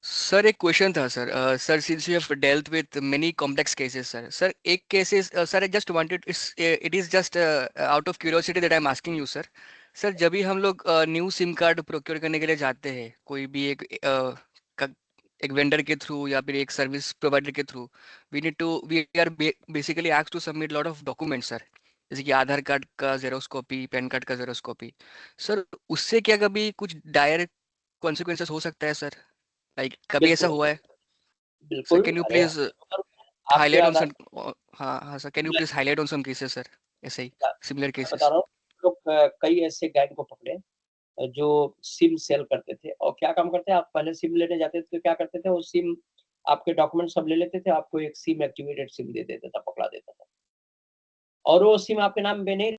Sir एक question था sir sir since you have dealt with many complex cases sir एक cases sir I just wanted it is just out of curiosity that I am asking you sir जब भी हम लोग new SIM card procure करने के लिए जाते हैं कोई भी एक वेंडर के थ्रू या फिर एक सर्विस प्रोवाइडर के through we are basically asked to submit lot of documents sir, जैसे कि आधार कार्ड का जेरोक्स कॉपी, पैन कार्ड का जेरोक्स कॉपी। सर उससे क्या कभी कुछ डायरेक्ट कॉन्सिक्वेंसेस हो सकता है सर? लाइक कभी ऐसा बिल्कुल हुआ है सर? बिल्कुल। कैन यू अरे प्लीज आपके हाईलाइट ऑन आधार सम? हाँ sir, can you please highlight on some cases sir, ऐसे ही सिमिलर मैं बता केसेस? रहा हूँ, लोग कई ऐसे गैंग को पकड़े जो सिम सेल करते थे। और क्या काम करते हैं, आप पहले सिम लेने जाते थे तो क्या करते थे, वो सिम आपके डॉक्यूमेंट सब ले लेते थे, आपको एक सिम एक्टिवेटेड सिम दे देता था, पकड़ा देता था, और वो सिम आपके नाम पे नहीं।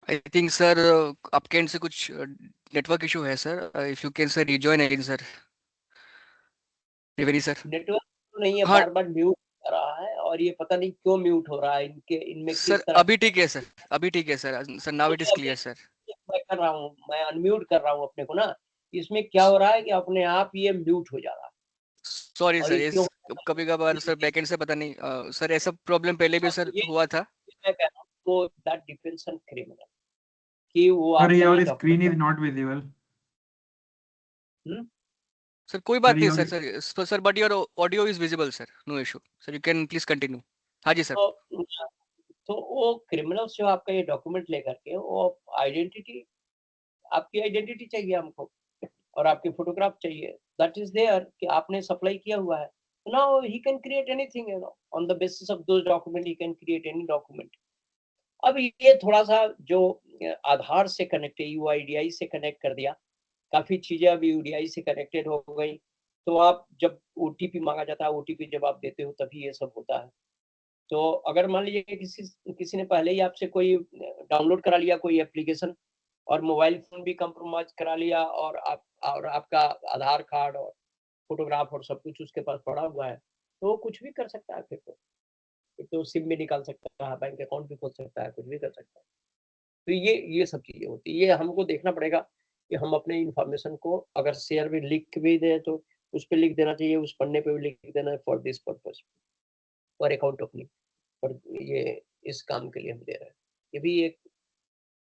आई थिंक सर आपके एंड से कुछ नेटवर्क इशू है sir, if you can sir rejoin again sir, Triveni sir. Network तो नहीं है, हाँ बार बार म्यूट कर रहा है, और ये पता नहीं क्यों म्यूट हो रहा है, इनमें सर, किस तरह। अभी ठीक है सर, अभी ठीक है sir, sir now it is अभी क्लियर सर। मैं कर रहा हूँ, मैं अनम्यूट कर रहा हूँ अपने को ना, इसमें क्या हो रहा है कि अपने आप ये म्यूट हो जा रहा है। सॉरी और सर, ये ये क्यों? कभी कभार सर बैकएंड से पता नहीं सर, ऐसा प्रॉब्लम पहले भी सर ये हुआ था। मैं कह रहा हूँ, तो दैट डिपेंड्स ऑन क्रिमिनल कि वो Sir, आपका ये your screen document. is not visible. Sir कोई Sir, बात नहीं your sir but your audio is visible sir, no issue sir, you can please continue. हाँ जी सर। तो वो क्रिमिनल्स जो आपका ये डॉक्यूमेंट लेकर के, वो आइडेंटिटी, आपकी आइडेंटिटी चाहिए हमको, और आपकी फोटोग्राफ चाहिए, दैट इज देयर कि आपने सप्लाई किया हुआ है। Now he can create anything, on the basis of those document he can create any document. अब ये थोड़ा सा जो आधार से कनेक्ट है, यूआईडीआई से कनेक्ट कर दिया, काफी चीजें अब यूडीआई से कनेक्टेड हो गई, तो आप जब ओटीपी मांगा जाता है, ओटीपी जब आप देते हो तभी ये सब होता है। तो अगर मान लीजिए किसी ने पहले ही आपसे कोई डाउनलोड करा लिया कोई एप्लीकेशन, और मोबाइल फोन भी कंप्रोमाइज करा लिया, और आपका आधार कार्ड और फोटोग्राफ और सब कुछ उसके पास पड़ा हुआ है, तो वो कुछ भी कर सकता है। फिर तो सिम भी निकाल सकता है, बैंक अकाउंट भी खोल सकता है, कुछ भी कर सकता है। तो ये सब चीजें होती है, ये हमको देखना पड़ेगा कि हम अपने इंफॉर्मेशन को अगर शेयर भी लिख भी दें तो उस पर लिख देना चाहिए, उस पन्ने पे भी लिख देना है, for this purpose, for account opening, और ये इस काम के लिए हम दे रहे हैं। ये भी एक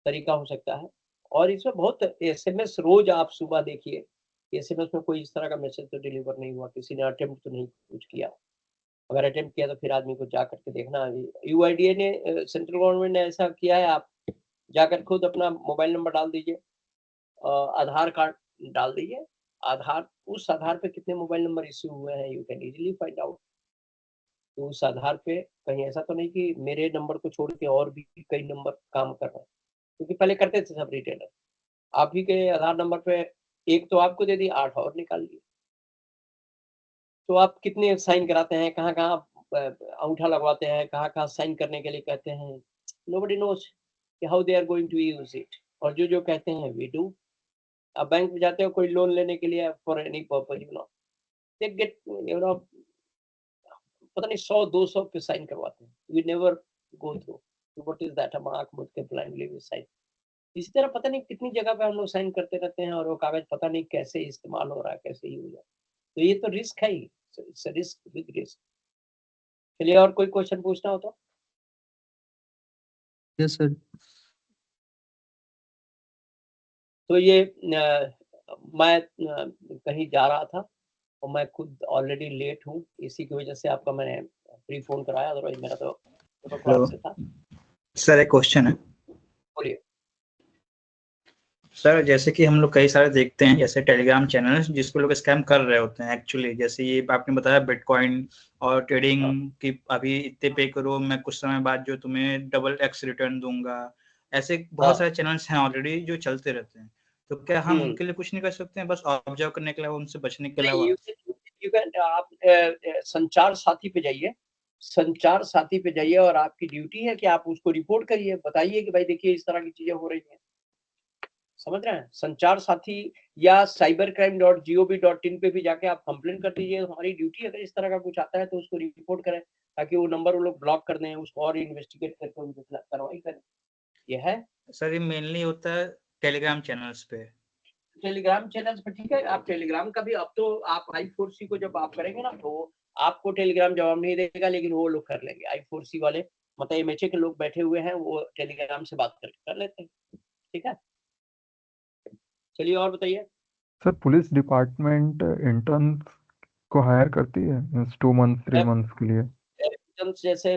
तरीका हो सकता है। और इसमें बहुत एसएमएस रोज आप सुबह देखिए, एसएमएस में कोई इस तरह का मैसेज तो डिलीवर नहीं हुआ, किसी ने अटेम्प्ट तो नहीं कुछ किया। अगर अटेम्प्ट किया तो फिर आदमी को जा करके देखना। यूआईडीए ने, सेंट्रल गवर्नमेंट ने ऐसा किया है, आप जाकर खुद अपना मोबाइल नंबर डाल दीजिए, आधार कार्ड डाल दीजिए, आधार, उस आधार पे कितने मोबाइल नंबर इश्यू हुए हैं you can easily find out. तो उस आधार पे कहीं ऐसा तो नहीं कि मेरे नंबर को छोड़ के और भी कई नंबर काम कर रहे हैं, क्योंकि पहले करते थे सब रिटेलर। आप ही के आधार नंबर पे एक तो आपको दे दी, 8 और निकाल लिए। तो आप कितने साइन कराते हैं, कहाँ कहाँ अंगूठा लगवाते हैं, कहाँ कहाँ साइन करने के लिए कहते हैं, nobody knows how they are going to use it. और जो कहते हैं we do. आप बैंक में जाते हो कोई लोन लेने के लिए for any purpose, they get पता नहीं 100-200 पे साइन करवाते हैं. We never go through. What is that? हम आँख मूंद के blindly we sign. इसी तरह पता नहीं कितनी जगह पे हम लोग साइन करते रहते हैं और वो कागज पता नहीं कैसे इस्तेमाल हो रहा है, कैसे यूज हो रहा है. तो ये तो रिस्क है ही. It's a risk, big risk. चलिए और कोई क्वेश्चन पूछना हो तो. Yes sir. तो ये मैं कहीं जा रहा था और मैं खुद ऑलरेडी लेट हूँ, इसी की वजह से आपका मैंने प्री फोन कराया, अदरवाइज मेरा तो क्लास से था. सर एक क्वेश्चन है. बोलिए. सर जैसे कि हम लोग कई सारे देखते हैं जैसे टेलीग्राम चैनल जिसको लोग स्कैम कर रहे होते हैं एक्चुअली, जैसे ये आपने बताया बिटकॉइन और ट्रेडिंग की अभी इतने पे करो, मैं कुछ समय बाद जो तुम्हें डबल एक्स रिटर्न दूंगा, ऐसे बहुत सारे चैनल्स हैं ऑलरेडी जो चलते रहते हैं. तो क्या हम उनके लिए कुछ नहीं कर सकते हैं, बस ऑब्जर्व करने के अलावा, उनसे बचने के अलावा? आप संचार साथी पे जाइए, संचार साथी पे जाइए और आपकी ड्यूटी है कि आप उसको रिपोर्ट करिए, बताइए कि भाई देखिए इस तरह की चीजें हो रही हैं. समझ रहे हैं? संचार साथी या cybercrime.gov.in पे भी जाके आप कंप्लेन कर दीजिए. हमारी ड्यूटी है, अगर इस तरह का कुछ आता है तो उसको रिपोर्ट करें, ताकि वो नंबर वो लोग ब्लॉक कर दें, उसको और इन्वेस्टिगेट करके उनके खिलाफ कार्रवाई करें. ये है. सर ये मेनली होता है टेलीग्राम चैनल्स पे. टेलीग्राम चैनल्स पे ठीक है. आप टेलीग्राम का भी, अब तो आप I4C को जब आप करेंगे ना तो आपको टेलीग्राम जवाब नहीं देगा, लेकिन वो लोग कर लेंगे. I4C वाले मतलब MHA के लोग बैठे हुए हैं, वो टेलीग्राम से बात करके कर लेते हैं. ठीक है. चलिए और बताइए. सर पुलिस डिपार्टमेंट इंटर्न्स को हायर करती है 2 मंथ्स 3 मंथ्स के लिए? जैसे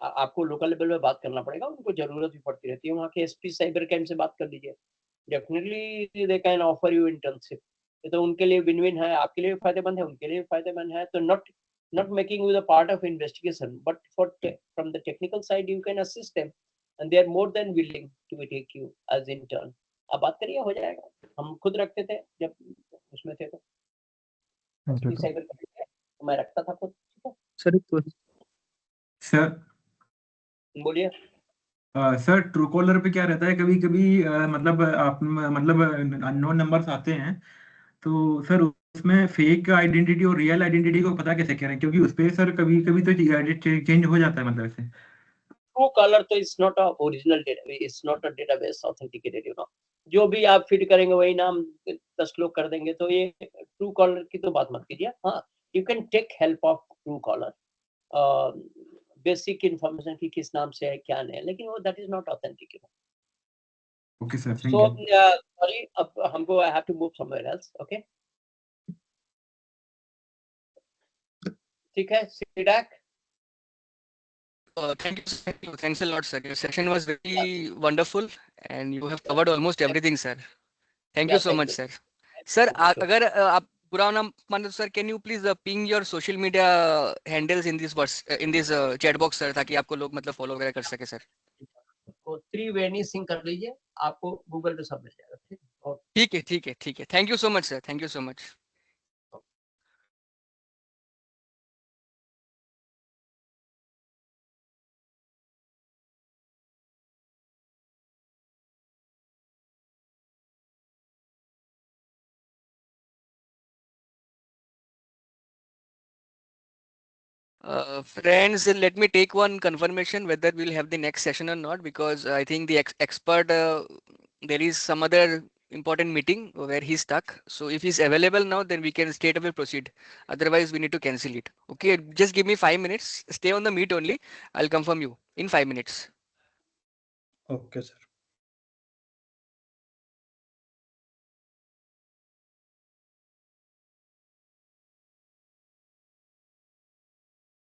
आपको लोकल लेवल पे बात करना पड़ेगा, उनको जरूरत भी पड़ती रहती है. वहाँ के SP साइबर क्राइम से बात कर लीजिए, definitely they can offer you internship. ये तो उनके लिए विन विन है, आपके लिए फायदेमंद है, उनके लिए फायदेमंद है. तो not making you the part of investigation, but from the technical side you can assist them, and they are more than willing to take you as intern. अब बात करिए, हो जाएगा. हम खुद रखते थे जब उसमें थे तो SP साइबर क्राइम तो मैं रखता था खुद. सर सर बोलिए. सर ट्रू कॉलर पे क्या रहता है, कभी कभी मतलब आप मतलब अननोन नंबर्स आते हैं, तो सर उसमें फेक आइडेंटिटी और रियल आइडेंटिटी को पता कैसे करें, क्योंकि उस पे सर कभी कभी तो चेंज हो जाता है मतलब ऐसे. Truecaller तो it's not a original database, it's not a database authenticated. जो भी आप फीड करेंगे वही नाम 10 लोग कर देंगे, तो ये ट्रू कॉलर की तो बात मत कीजिए. हाँ, you can take help of Truecaller, basic information की किस नाम से है क्या नहीं है, लेकिन वो that is not authentic. Okay sir, thank so you. Sorry, अब हमको I have to move somewhere else. Okay, ठीक है. CDAC. Thank you, thank you. Thanks a lot, sir. Your session was really wonderful, and you have covered almost everything, sir. Thank you so much, sir. Sir, अगर आप बुरा ना माने तो sir, can you please ping your social media handles in this chat box, sir, ताकि आपको लोग मतलब follow वगैरह कर सके, sir. तो त्रिवेणी सिंह कर लीजिए, आपको गूगल पे सब मिल जाएगा. ठीक है. Thank you so much, sir. Thank you so much. Friends, let me take one confirmation whether we'll have the next session or not, because I think the expert, there is some other important meeting where he's stuck. So if he's available now, then we can straight away proceed. Otherwise, we need to cancel it. Okay, just give me 5 minutes. Stay on the meet only. I'll confirm you in 5 minutes. Okay sir.